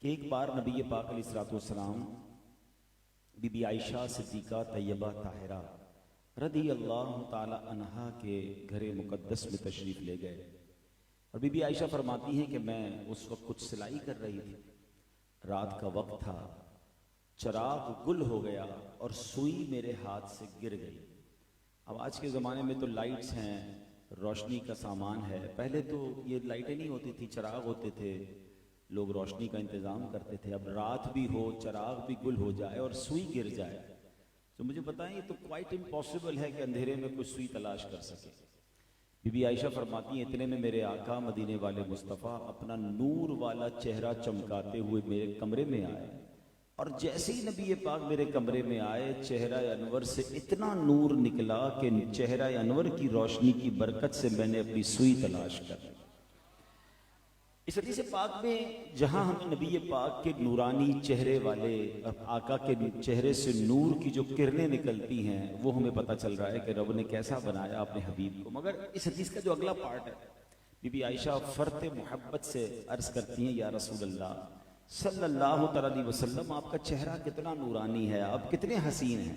کہ ایک بار نبی پاک علیہ الصلوۃ والسلام بی بی عائشہ صدیقہ طیبہ طاہرہ رضی اللہ تعالی عنہا کے گھر مقدس میں تشریف لے گئے، اور بی بی عائشہ فرماتی ہیں کہ میں اس وقت کچھ سلائی کر رہی تھی، رات کا وقت تھا، چراغ گل ہو گیا اور سوئی میرے ہاتھ سے گر گئی۔ اب آج کے زمانے میں تو لائٹس ہیں، روشنی کا سامان ہے، پہلے تو یہ لائٹیں نہیں ہوتی تھی، چراغ ہوتے تھے، لوگ روشنی کا انتظام کرتے تھے۔ اب رات بھی ہو، چراغ بھی گل ہو جائے اور سوئی گر جائے تو مجھے بتائیں یہ تو کوائٹ امپاسبل ہے کہ اندھیرے میں کوئی سوئی تلاش کر سکے۔ بی بی عائشہ فرماتی ہیں اتنے میں میرے آقا مدینے والے مصطفیٰ اپنا نور والا چہرہ چمکاتے ہوئے میرے کمرے میں آئے، اور جیسے ہی نبی پاک میرے کمرے میں آئے چہرہ انور سے اتنا نور نکلا کہ چہرہ انور کی روشنی کی برکت سے میں نے اپنی سوئی تلاش کر لی۔ اس حدیث پاک میں جہاں ہم نبی پاک کے نورانی چہرے والے آقا کے چہرے سے نور کی جو کرنیں نکلتی ہیں وہ ہمیں پتہ چل رہا ہے کہ رب نے کیسا بنایا اپنے حبیب کو۔ مگر اس حدیث کا جو اگلا پارٹ ہے، بی بی عائشہ فرط محبت سے عرض کرتی ہیں یا رسول اللہ صلی اللہ علیہ وسلم آپ کا چہرہ کتنا نورانی ہے، آپ کتنے حسین ہیں۔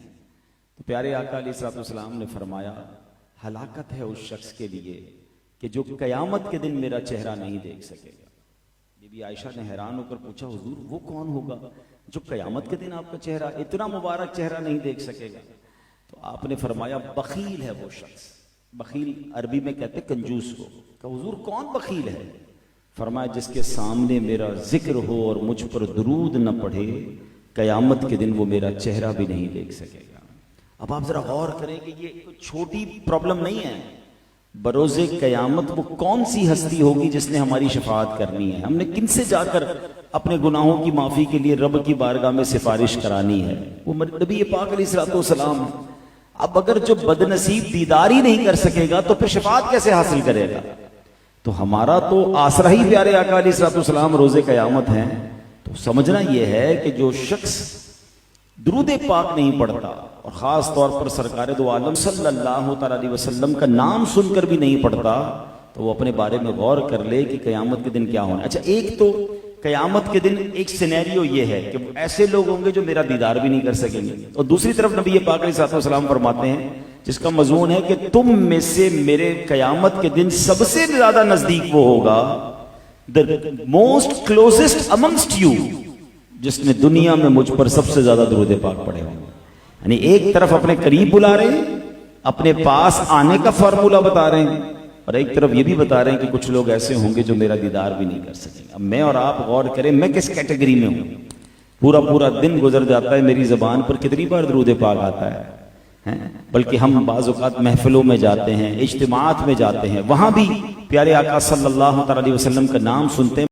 تو پیارے آقا علیہ السلام نے فرمایا ہلاکت ہے اس شخص کے لیے کہ جو قیامت کے دن میرا چہرہ نہیں دیکھ سکے گا۔ بی بی عائشہ نے حیران ہو کر پوچھا حضور وہ کون ہوگا جو قیامت کے دن آپ کا چہرہ اتنا مبارک چہرہ نہیں دیکھ سکے گا؟ تو آپ نے فرمایا بخیل ہے وہ شخص۔ بخیل عربی میں کہتے کنجوس کو۔ کہ حضور کون بخیل ہے؟ فرمایا جس کے سامنے میرا ذکر ہو اور مجھ پر درود نہ پڑھے قیامت کے دن وہ میرا چہرہ بھی نہیں دیکھ سکے گا۔ اب آپ ذرا غور کریں کہ یہ کوئی چھوٹی پرابلم نہیں ہے، بروز قیامت وہ کون سی ہستی ہوگی جس نے ہماری شفاعت کرنی ہے؟ ہم نے کن سے جا کر اپنے گناہوں کی معافی کے لیے رب کی بارگاہ میں سفارش کرانی ہے؟ وہ نبی پاک علیہ السلام۔ اب اگر جو بد نصیب دیدار ہی نہیں کر سکے گا تو پھر شفاعت کیسے حاصل کرے گا؟ تو ہمارا تو آسرا ہی پیارے آقا علیہ السلام روز قیامت ہیں۔ تو سمجھنا یہ ہے کہ جو شخص درود پاک نہیں پڑھتا اور خاص طور پر سرکار دو عالم صلی اللہ علیہ وسلم کا نام سن کر بھی نہیں پڑھتا تو وہ اپنے بارے میں غور کر لے کہ قیامت کے دن کیا ہونا ہے۔ اچھا ایک تو قیامت کے دن ایک سینیریو یہ ہے کہ ایسے لوگ ہوں گے جو میرا دیدار بھی نہیں کر سکیں گے، اور دوسری طرف نبی پاک علیہ السلام فرماتے ہیں جس کا مضمون ہے کہ تم میں سے میرے قیامت کے دن سب سے زیادہ نزدیک وہ ہوگا the most closest amongst you جس نے دنیا میں مجھ پر سب سے زیادہ درود پاک پڑھے ہوں۔ یعنی ایک طرف اپنے قریب بلا رہے ہیں، اپنے پاس آنے کا فارمولہ بتا رہے ہیں، اور ایک طرف یہ بھی بتا رہے ہیں کہ کچھ لوگ ایسے ہوں گے جو میرا دیدار بھی نہیں کر سکیں گے۔ اب میں اور آپ غور کریں میں کس کیٹیگری میں ہوں؟ پورا دن گزر جاتا ہے میری زبان پر کتنی بار درود پاک آتا ہے، بلکہ ہم بعض اوقات محفلوں میں جاتے ہیں، اجتماعات میں جاتے ہیں، وہاں بھی پیارے آقا صلی اللہ علیہ وسلم کا نام سنتے ہیں۔